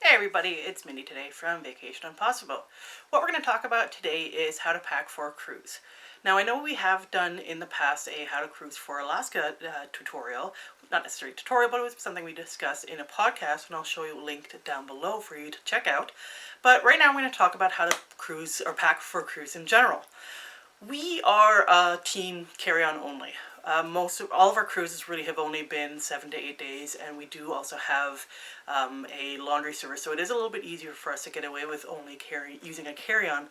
Hey everybody, it's Mindy today from Vacation Impossible. What we're going to talk about today is how to pack for a cruise. Now I know we have done in the past a how to cruise for Alaska tutorial, not necessarily a tutorial, but it was something we discussed in a podcast and I'll show you linked down below for you to check out. But right now I'm going to talk about how to cruise or pack for a cruise in general. We are a team carry-on only. All of our cruises really have only been 7 to 8 days, and we do also have a laundry service, so it is a little bit easier for us to get away with only using a carry-on.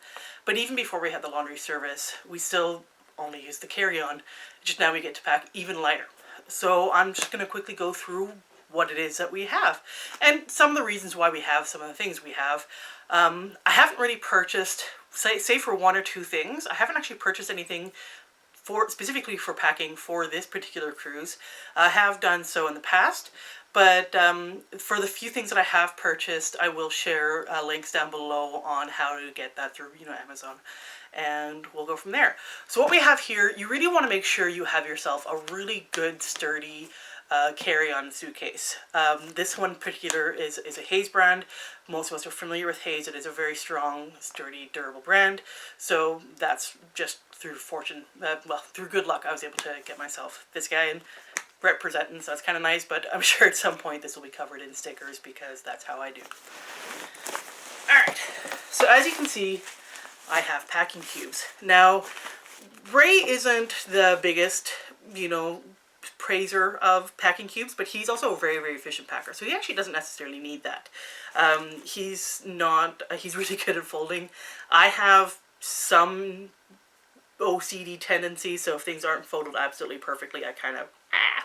But even before we had the laundry service, we still only used the carry-on. Just now we get to pack even lighter. So I'm just going to quickly go through what it is that we have, and some of the reasons why we have some of the things we have. I haven't really purchased, say for one or two things, I haven't actually purchased anything specifically for packing for this particular cruise. I have done so in the past, but for the few things that I have purchased, I will share links down below on how to get that through, Amazon, and we'll go from there. So what we have here, you really want to make sure you have yourself a really good, sturdy carry-on suitcase. This one in particular is a Hayes brand. Most of us are familiar with Hayes. It is a very strong, sturdy, durable brand. So that's just through through good luck, I was able to get myself this guy and representing, so that's kind of nice, but I'm sure at some point this will be covered in stickers because that's how I do. Alright, so as you can see, I have packing cubes. Now, Ray isn't the biggest, praiser of packing cubes, but he's also a very, very efficient packer, so he actually doesn't necessarily need that. He's really good at folding. I have some OCD tendency, so if things aren't folded absolutely perfectly, I kind of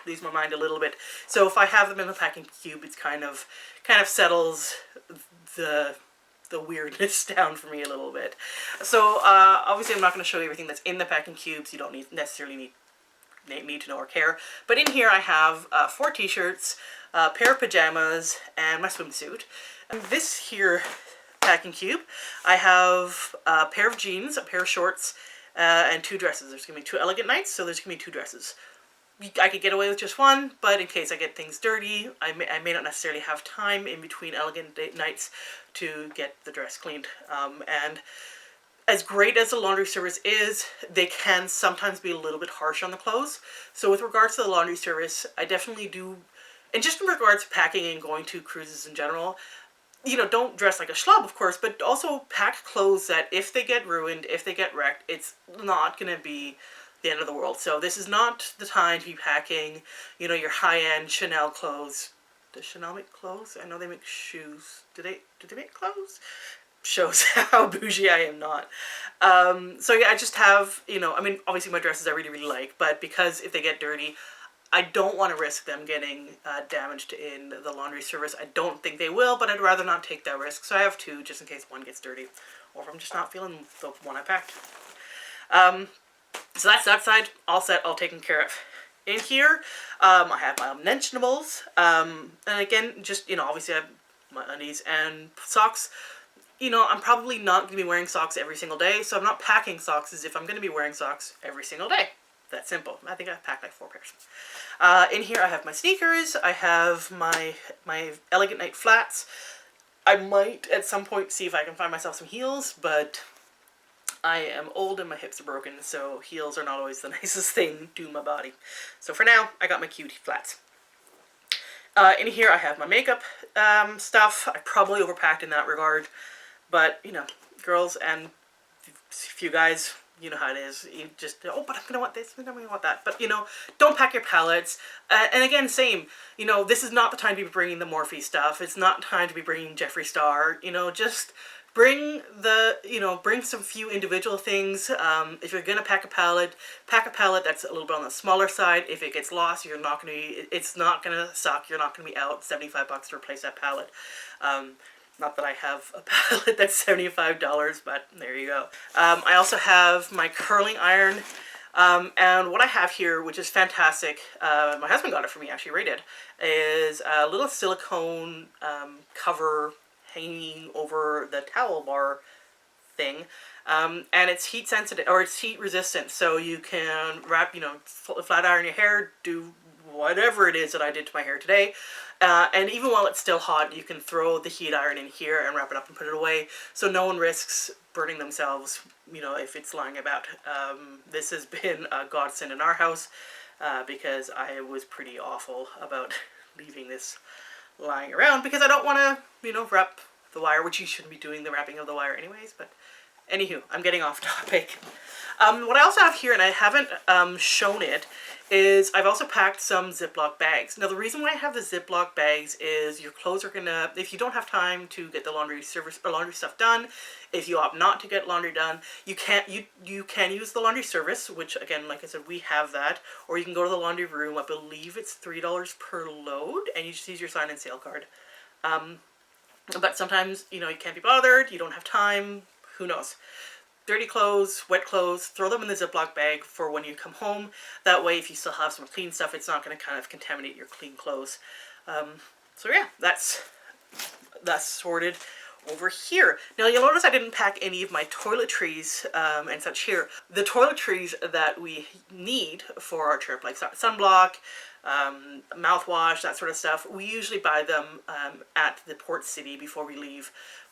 lose my mind a little bit. So if I have them in the packing cube, it's kind of settles the weirdness down for me a little bit. So obviously I'm not going to show you everything that's in the packing cubes. You don't necessarily need to know or care. But in here I have 4 t-shirts, a pair of pajamas, and my swimsuit. And this here packing cube, I have a pair of jeans, a pair of shorts, and 2 dresses. There's going to be 2 elegant nights, so there's going to be 2 dresses. I could get away with just one, but in case I get things dirty, I may not necessarily have time in between elegant nights to get the dress cleaned. And as great as the laundry service is, they can sometimes be a little bit harsh on the clothes. So with regards to the laundry service, I definitely do, and just in regards to packing and going to cruises in general, don't dress like a schlub, of course, but also pack clothes that if they get ruined, if they get wrecked, it's not going to be the end of the world. So this is not the time to be packing, your high-end Chanel clothes. Does Chanel make clothes? I know they make shoes. Do they make clothes? Shows how bougie I am not. So yeah, I just have, obviously my dresses I really, really like, but because if they get dirty, I don't want to risk them getting damaged in the laundry service. I don't think they will, but I'd rather not take that risk. So I have 2 just in case one gets dirty, or if I'm just not feeling the one I packed. So that's that side, all set, all taken care of. In here, I have my unmentionables, and again, just, obviously I have my undies and socks. I'm probably not going to be wearing socks every single day, so I'm not packing socks as if I'm going to be wearing socks every single day. That simple. I think I've packed like 4 pairs. In here I have my sneakers, I have my Elegant Night flats. I might at some point see if I can find myself some heels, but I am old and my hips are broken, so heels are not always the nicest thing to my body. So for now, I got my cute flats. In here I have my makeup stuff. I probably overpacked in that regard, but, girls and a few guys, you know how it is. You just, but I'm going to want this, I'm going to want that. But, don't pack your palettes. And again, same. This is not the time to be bringing the Morphe stuff. It's not time to be bringing Jeffree Star. Just bring bring some few individual things. If you're going to pack a palette that's a little bit on the smaller side. If it gets lost, it's not going to suck. You're not going to be out $75 to replace that palette. Not that I have a palette that's $75, but there you go. I also have my curling iron, and what I have here, which is fantastic, my husband got it for me, actually, Ray did, is a little silicone cover hanging over the towel bar thing, and it's heat sensitive, or it's heat resistant, so you can wrap, flat iron your hair, do whatever it is that I did to my hair today, And even while it's still hot, you can throw the heat iron in here and wrap it up and put it away, so no one risks burning themselves, if it's lying about. This has been a godsend in our house, because I was pretty awful about leaving this lying around, because I don't want to, wrap the wire, which you shouldn't be doing the wrapping of the wire anyways, but anywho, I'm getting off topic. What I also have here, and I haven't shown it, is I've also packed some Ziploc bags. Now the reason why I have the Ziploc bags is your clothes are gonna, if you don't have time to get the laundry service or laundry stuff done, if you opt not to get laundry done, you can use the laundry service, which again, like I said, we have that, or you can go to the laundry room. I believe it's $3 per load, and you just use your sign and sale card. But sometimes, you can't be bothered, you don't have time, who knows. Dirty clothes, wet clothes, throw them in the Ziploc bag for when you come home. That way, if you still have some clean stuff, it's not going to kind of contaminate your clean clothes. So yeah, that's sorted over here. Now you'll notice I didn't pack any of my toiletries and such here. The toiletries that we need for our trip, like sunblock, mouthwash, that sort of stuff, we usually buy them at the port city before we leave.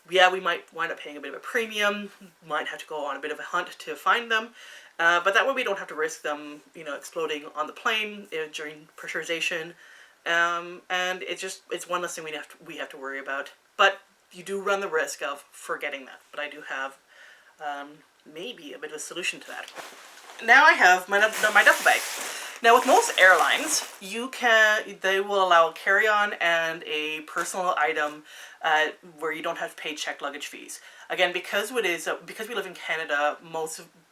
Yeah, we might wind up paying a bit of a premium, might have to go on a bit of a hunt to find them, but that way we don't have to risk them, exploding on the plane during pressurization, and it's one less thing we have to worry about. But you do run the risk of forgetting that, but I do have maybe a bit of a solution to that. Now I have my duffel bag. Now with most airlines, they will allow a carry-on and a personal item where you don't have to pay checked luggage fees. Again, because we live in Canada,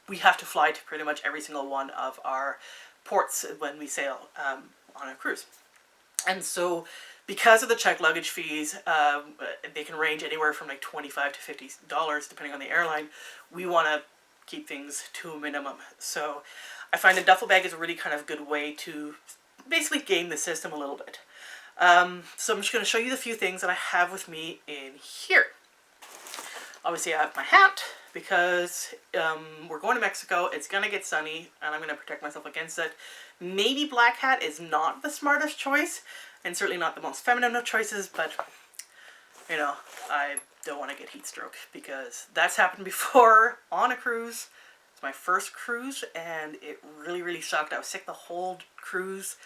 we have to fly to pretty much every single one of our ports when we sail on a cruise. And so, because of the checked luggage fees, they can range anywhere from like $25 to $50 depending on the airline. We want to keep things to a minimum. So I find a duffel bag is a really kind of good way to basically game the system a little bit. So I'm just going to show you the few things that I have with me in here. Obviously I have my hat because we're going to Mexico. It's going to get sunny and I'm going to protect myself against it. Maybe black hat is not the smartest choice and certainly not the most feminine of choices, but I don't want to get heat stroke because that's happened before on a cruise. It's my first cruise and it really, really sucked. I was sick the whole cruise.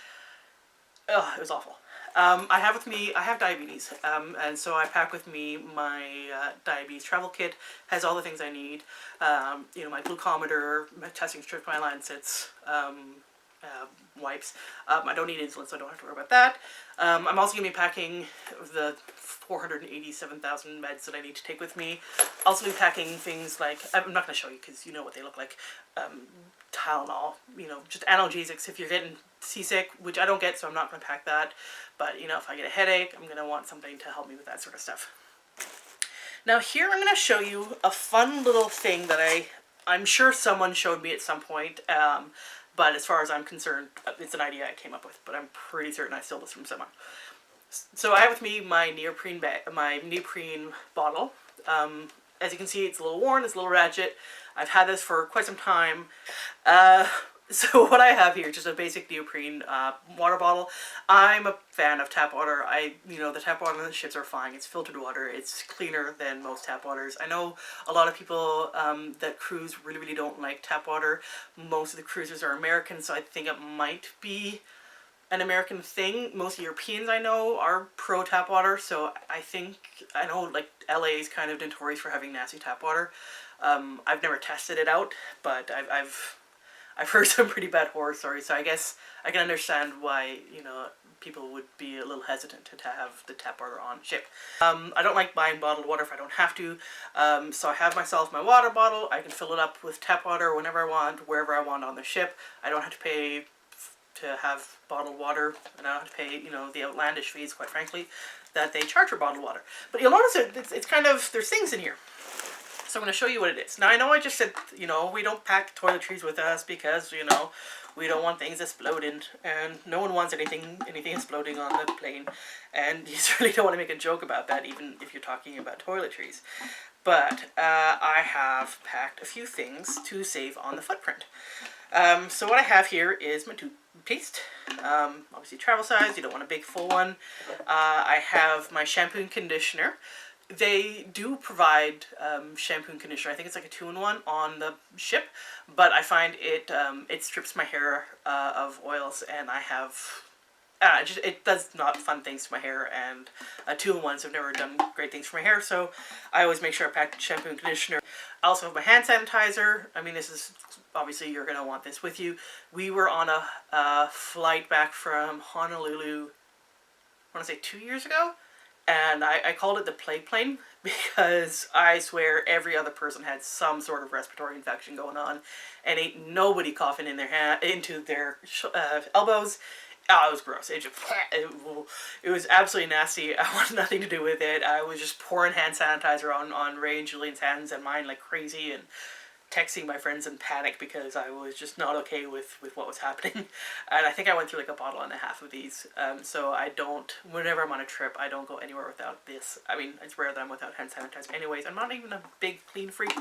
Ugh, it was awful. I have diabetes, and so I pack with me my diabetes travel kit. Has all the things I need. My glucometer, my testing strips, my lancets, wipes. I don't need insulin, so I don't have to worry about that. I'm also going to be packing the 487,000 meds that I need to take with me. Also be packing things like, I'm not going to show you because you know what they look like. Tylenol, just analgesics if you're getting seasick, which I don't get, so I'm not going to pack that. But, if I get a headache, I'm going to want something to help me with that sort of stuff. Now here I'm going to show you a fun little thing that I'm sure someone showed me at some point, but as far as I'm concerned, it's an idea I came up with, but I'm pretty certain I stole this from someone. So I have with me my neoprene bottle. As you can see, it's a little worn, it's a little ratchet. I've had this for quite some time. So what I have here is just a basic neoprene water bottle. I'm a fan of tap water. The tap water on the ships are fine. It's filtered water. It's cleaner than most tap waters. I know a lot of people that cruise really, really don't like tap water. Most of the cruisers are American, so I think it might be an American thing. Most Europeans I know are pro tap water, so I know like LA is kind of notorious for having nasty tap water. I've never tested it out, but I've heard some pretty bad horror stories, so I guess I can understand why, people would be a little hesitant to have the tap water on ship. I don't like buying bottled water if I don't have to, so I have myself my water bottle. I can fill it up with tap water whenever I want, wherever I want on the ship. I don't have to pay to have bottled water, and I don't have to pay, the outlandish fees, quite frankly, that they charge for bottled water. But you'll notice it's kind of, there's things in here. So I'm going to show you what it is. Now I know I just said, we don't pack toiletries with us because, we don't want things exploding, and no one wants anything exploding on the plane, and you certainly don't want to make a joke about that, even if you're talking about toiletries. But I have packed a few things to save on the footprint. So what I have here is my paste. Obviously travel size, you don't want a big full one. I have my shampoo and conditioner. They do provide shampoo and conditioner. I think it's like a 2-in-1 on the ship, but I find it strips my hair of oils, and I have it does not fun things to my hair, and 2-in-1s have never done great things for my hair, so I always make sure I pack shampoo and conditioner. I also have my hand sanitizer. I mean, this is, obviously you're going to want this with you. We were on a flight back from Honolulu, I want to say 2 years ago, and I called it the plague plane because I swear every other person had some sort of respiratory infection going on, and ain't nobody coughing in their into their elbows. Oh, it was gross. It was absolutely nasty. I wanted nothing to do with it. I was just pouring hand sanitizer on Ray and Julian's hands and mine like crazy, and texting my friends in panic because I was just not okay with what was happening. And I think I went through like a bottle and a half of these. So I don't, whenever I'm on a trip, I don't go anywhere without this. I mean, it's rare that I'm without hand sanitizer anyways. I'm not even a big clean freak,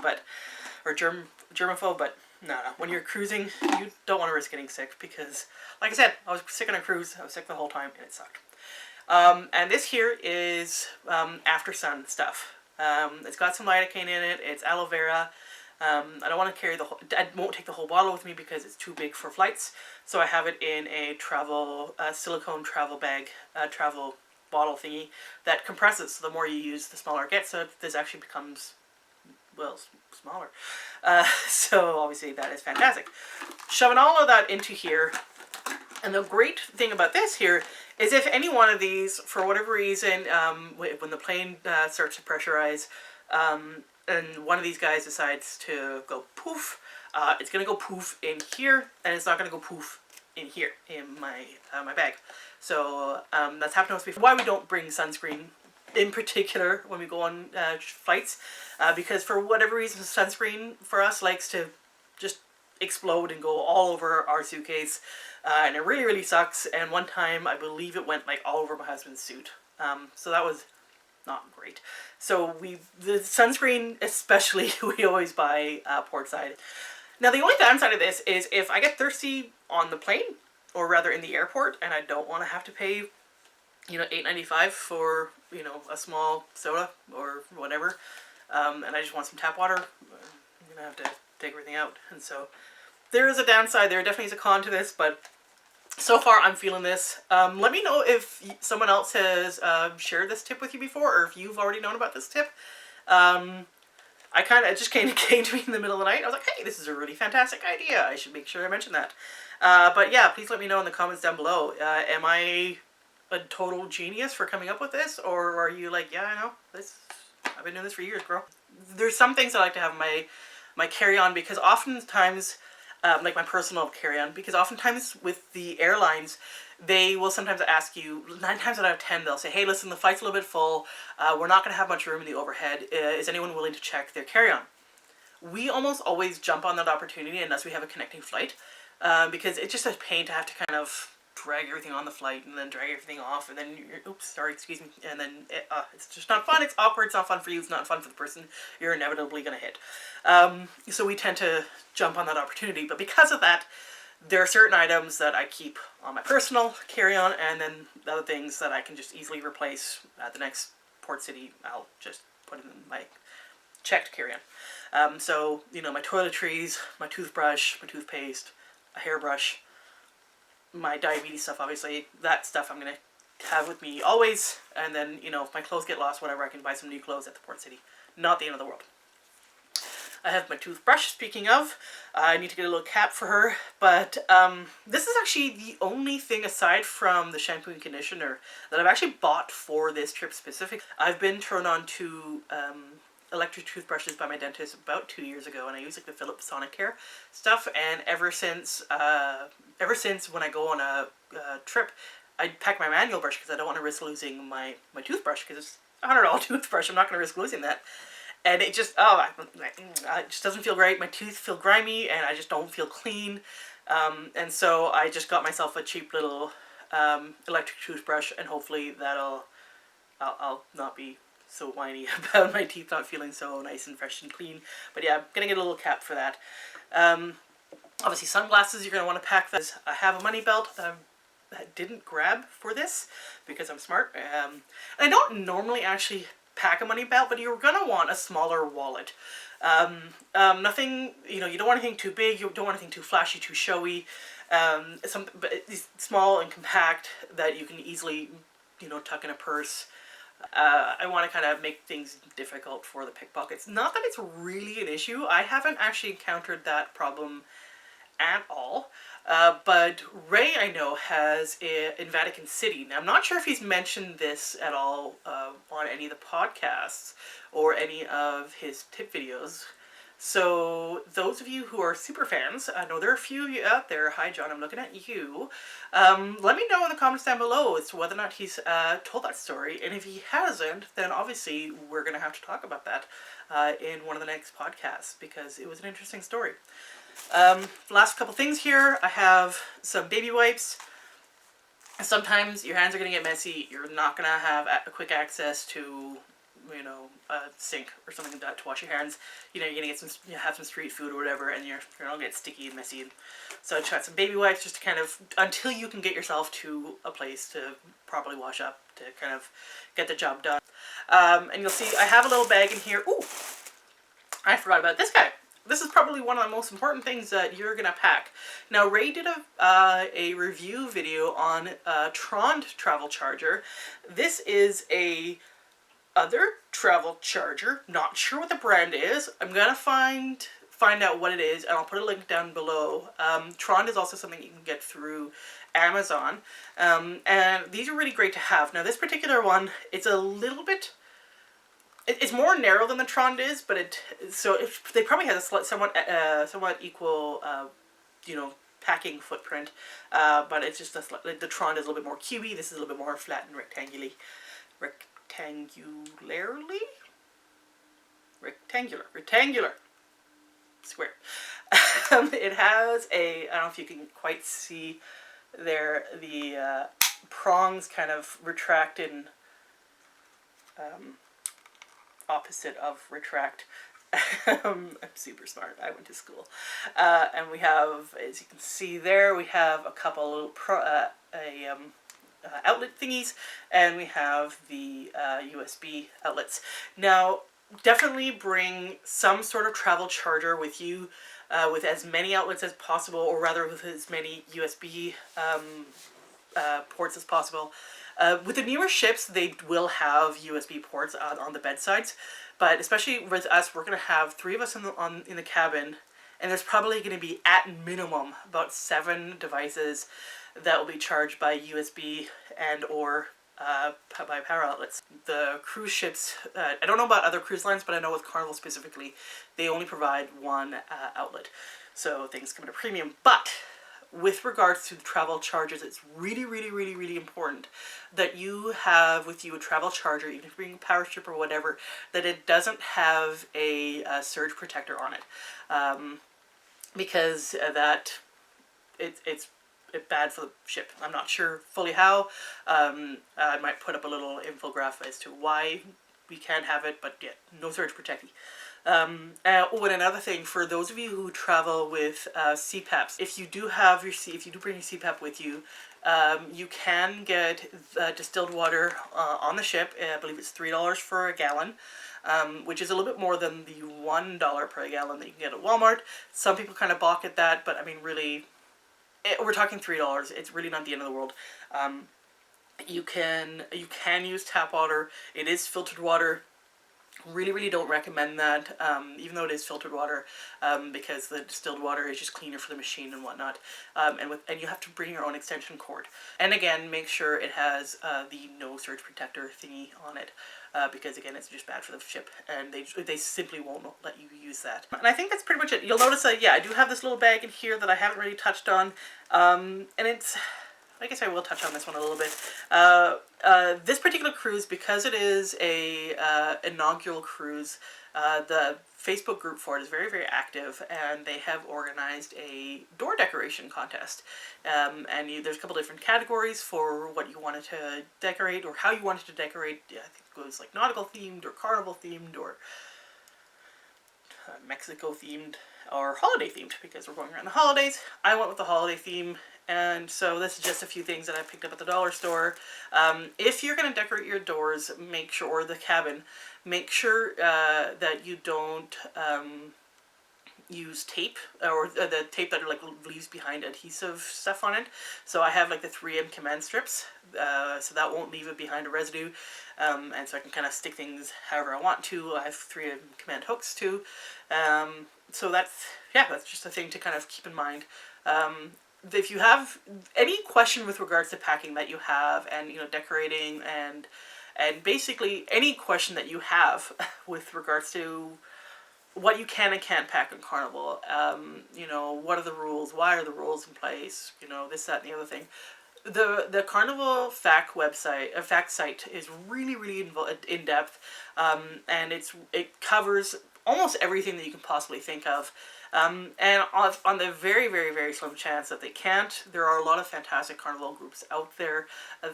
or germaphobe, but no. When you're cruising, you don't want to risk getting sick because, like I said, I was sick on a cruise. I was sick the whole time and it sucked. And this here is after sun stuff. It's got some lidocaine in it. It's aloe vera. I don't want to carry the whole, I won't take the whole bottle with me because it's too big for flights. So I have it in a silicone travel bag, travel bottle thingy that compresses. So the more you use, the smaller it gets. So this actually becomes, well, smaller. So obviously that is fantastic. Shoving all of that into here. And the great thing about this here is if any one of these, for whatever reason, when the plane starts to pressurize, and one of these guys decides to go poof, it's going to go poof in here, and it's not going to go poof in here, in my my bag. So that's happened to us before. Why we don't bring sunscreen, in particular, when we go on flights, because for whatever reason, sunscreen for us likes to just explode and go all over our suitcase, and it really, really sucks. And one time, I believe it went like all over my husband's suit. So that was not great. So the sunscreen especially, we always buy port side. Now the only downside of this is if I get thirsty on the plane, or rather in the airport, and I don't want to have to pay, $8.95 for, a small soda or whatever, and I just want some tap water, I'm gonna have to take everything out. And so there is a downside. There definitely is a con to this, but so far I'm feeling this. Let me know if someone else has shared this tip with you before, or if you've already known about this tip. It just came to me in the middle of the night. I was like, hey, this is a really fantastic idea. I should make sure I mention that. But yeah, please let me know in the comments down below. Am I a total genius for coming up with this? Or are you like, yeah, I know, I've been doing this for years, bro. There's some things I like to have in my carry-on, because oftentimes, like my personal carry-on, because oftentimes with the airlines, they will sometimes ask you, 9 times out of 10, they'll say, hey, listen, the flight's a little bit full. We're not going to have much room in the overhead. Is anyone willing to check their carry-on? We almost always jump on that opportunity unless we have a connecting flight, because it's just a pain to have to kind of drag everything on the flight and then drag everything off, and then excuse me, and then it's just not fun. It's awkward. It's not fun for you. It's not fun for the person you're inevitably going to hit. So we tend to jump on that opportunity, but because of that, there are certain items that I keep on my personal carry-on, and then the other things that I can just easily replace at the next port city. I'll just put in my checked carry-on. So, my toiletries, my toothbrush, my toothpaste, a hairbrush, my diabetes stuff, obviously, that stuff I'm going to have with me always. And then, if my clothes get lost, whatever, I can buy some new clothes at the port city. Not the end of the world. I have my toothbrush, speaking of. I need to get a little cap for her. But this is actually the only thing aside from the shampoo and conditioner that I've actually bought for this trip specific. I've been turned on to electric toothbrushes by my dentist about 2 years ago, and I use like the Philips Sonicare stuff, and ever since when I go on a trip, I pack my manual brush because I don't want to risk losing my toothbrush, because it's a $100 toothbrush. I'm not going to risk losing that. And it just, it just doesn't feel great. My teeth feel grimy, and I just don't feel clean. And so I just got myself a cheap little electric toothbrush, and hopefully I'll not be so whiny about my teeth not feeling so nice and fresh and clean. But yeah, I'm gonna get a little cap for that. Obviously sunglasses, you're going to want to pack those. I have a money belt that I didn't grab for this because I'm smart. And I don't normally actually pack a money belt, but you're going to want a smaller wallet. Nothing, you know, you don't want anything too big, you don't want anything too flashy, too showy. But it's small and compact that you can easily, you know, tuck in a purse. I want to kind of make things difficult for the pickpockets. Not that it's really an issue. I haven't actually encountered that problem at all. But Ray, I know, has in Vatican City. Now, I'm not sure if he's mentioned this at all on any of the podcasts or any of his tip videos. So those of you who are super fans, I know there are a few of you out there. Hi, John, I'm looking at you. Let me know in the comments down below as to whether or not he's told that story. And if he hasn't, then obviously we're going to have to talk about that in one of the next podcasts because it was an interesting story. Last couple things here. I have some baby wipes. Sometimes your hands are going to get messy. You're not going to have a quick access to, you know, a sink or something like that to wash your hands. You know, you're going to get some, you know, have some street food or whatever, and you're going to get sticky and messy. So I tried some baby wipes just to kind of, until you can get yourself to a place to properly wash up, to kind of get the job done. And you'll see I have a little bag in here. Ooh, I forgot about this guy. This is probably one of the most important things that you're going to pack. Now, Ray did a review video on Trond travel charger. This is a other travel charger. Not sure what the brand is. I'm going to find out what it is, and I'll put a link down below. Trond is also something you can get through Amazon. And these are really great to have. Now, this particular one, it's a little bit... It's more narrow than the Trond is, but they probably have a somewhat equal, you know, packing footprint. But it's just the Trond is a little bit more cubey. This is a little bit more flat and rectangularly, rectangular, square. It has a, I don't know if you can quite see there, the prongs kind of retract in. Opposite of retract. I'm super smart. I went to school. And we have, as you can see there, we have a couple little outlet thingies, and we have the USB outlets. Now, definitely bring some sort of travel charger with you, with as many outlets as possible, or rather with as many USB ports as possible. With the newer ships, they will have USB ports on the bedsides, but especially with us, we're going to have 3 of us in the cabin, and there's probably going to be, at minimum, about 7 devices that will be charged by USB and or by power outlets. The cruise ships, I don't know about other cruise lines, but I know with Carnival specifically, they only provide 1 outlet, so things come at a premium. But with regards to the travel chargers, it's really, really, really, really important that you have with you a travel charger, even if you're bringing a power strip or whatever, that it doesn't have a surge protector on it, because it's bad for the ship. I'm not sure fully how. I might put up a little infographic as to why we can't have it, but yeah, no surge protecting. And another thing, for those of you who travel with CPAPs, if you do bring your CPAP with you, you can get distilled water on the ship. I believe it's $3 for a gallon, which is a little bit more than the $1 per gallon that you can get at Walmart. Some people kind of balk at that, but I mean, really, we're talking $3. It's really not the end of the world. You can use tap water. It is filtered water. Really, really don't recommend that, even though it is filtered water, because the distilled water is just cleaner for the machine and whatnot. And you have to bring your own extension cord. And again, make sure it has the no surge protector thingy on it, because again, it's just bad for the ship, and they simply won't let you use that. And I think that's pretty much it. You'll notice that, yeah, I do have this little bag in here that I haven't really touched on, and it's... I guess I will touch on this one a little bit. This particular cruise, because it is a inaugural cruise, the Facebook group for it is very, very active, and they have organized a door decoration contest. And there's a couple different categories for what you wanted to decorate, or how you wanted to decorate. Yeah, I think it was like nautical themed, or carnival themed, or Mexico themed or holiday themed, because we're going around the holidays. I went with the holiday theme, and so this is just a few things that I picked up at the dollar store. If you're going to decorate your doors, make sure, or the cabin, make sure that you don't use tape, or the tape that like leaves behind adhesive stuff on it. So I have like the 3M command strips, so that won't leave it behind a residue, and so I can kind of stick things however I want to. I have 3M command hooks too, so that's just a thing to kind of keep in mind. If you have any question with regards to packing that you have, and decorating, and basically any question that you have with regards to what you can and can't pack in Carnival, what are the rules, why are the rules in place, this, that, and the other thing. The Carnival fact website, fact site is really, really in depth, and it covers almost everything that you can possibly think of. And on the very, very, very slim chance that they can't, there are a lot of fantastic Carnival groups out there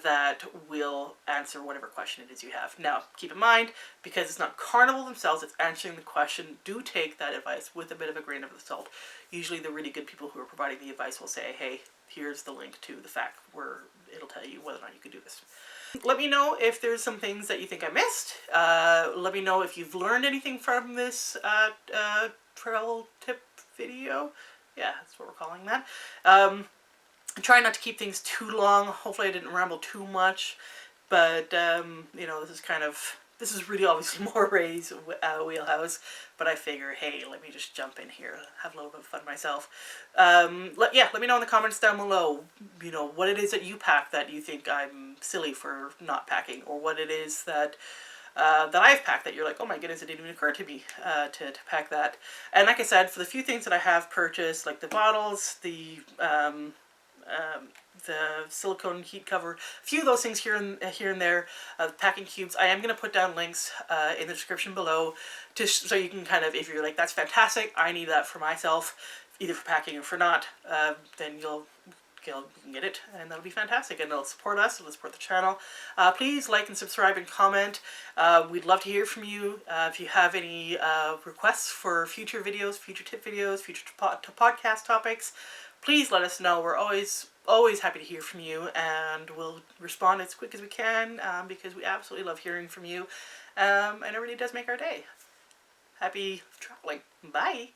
that will answer whatever question it is you have. Now, keep in mind, because it's not Carnival themselves, it's answering the question, do take that advice with a bit of a grain of salt. Usually the really good people who are providing the advice will say, hey, here's the link to the fact where it'll tell you whether or not you can do this. Let me know if there's some things that you think I missed. Let me know if you've learned anything from this travel tip video. Yeah, that's what we're calling that. Try not to keep things too long. Hopefully I didn't ramble too much. But, this is really obviously more Ray's wheelhouse. But I figure, hey, let me just jump in here, have a little bit of fun myself. Let me know in the comments down below, what it is that you pack that you think I'm silly for not packing, or what it is that I've packed that you're like, oh my goodness, it didn't even occur to me to pack that. And like I said, for the few things that I have purchased, like the bottles, the silicone heat cover, a few of those things here and there, packing cubes, I am going to put down links in the description below, so you can kind of, if you're like, that's fantastic, I need that for myself, either for packing or for not, then you can get it, and that'll be fantastic, and it'll support us, it'll support the channel. Please like and subscribe and comment. We'd love to hear from you. If you have any requests for future videos, future tip videos, future podcast topics, please let us know. We're always happy to hear from you, and we'll respond as quick as we can, because we absolutely love hearing from you, and it really does make our day. Happy traveling. Bye!